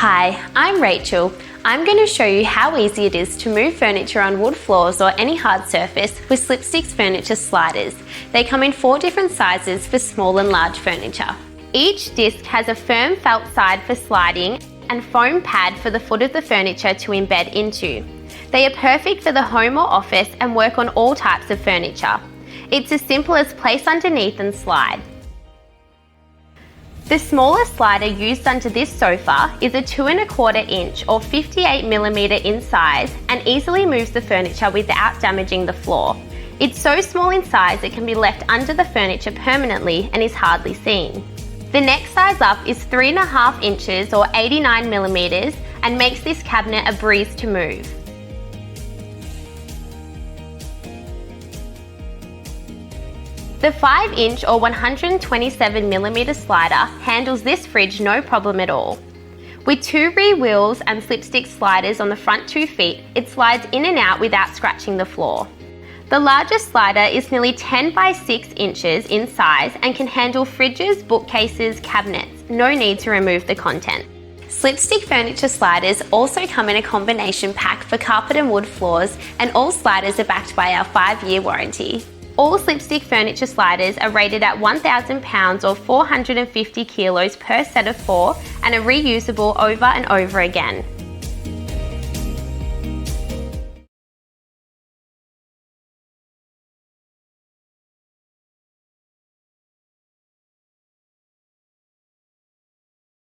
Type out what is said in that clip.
Hi, I'm Rachel. I'm going to show you how easy it is to move furniture on wood floors or any hard surface with Slipstick Furniture Sliders. They come in 4 different sizes for small and large furniture. Each disc has a firm felt side for sliding and foam pad for the foot of the furniture to embed into. They are perfect for the home or office and work on all types of furniture. It's as simple as place underneath and slide. The smallest slider used under this sofa is a 2¼ inch or 58mm in size and easily moves the furniture without damaging the floor. It's so small in size it can be left under the furniture permanently and is hardly seen. The next size up is 3½ inches or 89mm and makes this cabinet a breeze to move. The 5-inch or 127mm slider handles this fridge no problem at all. With 2 rear wheels and slipstick sliders on the front 2 feet, it slides in and out without scratching the floor. The largest slider is nearly 10 by 6 inches in size and can handle fridges, bookcases, cabinets. No need to remove the content. Slipstick Furniture Sliders also come in a combination pack for carpet and wood floors, and all sliders are backed by our 5-year warranty. All Slipstick Furniture Sliders are rated at 1,000 pounds or 450 kilos per set of 4 and are reusable over and over again.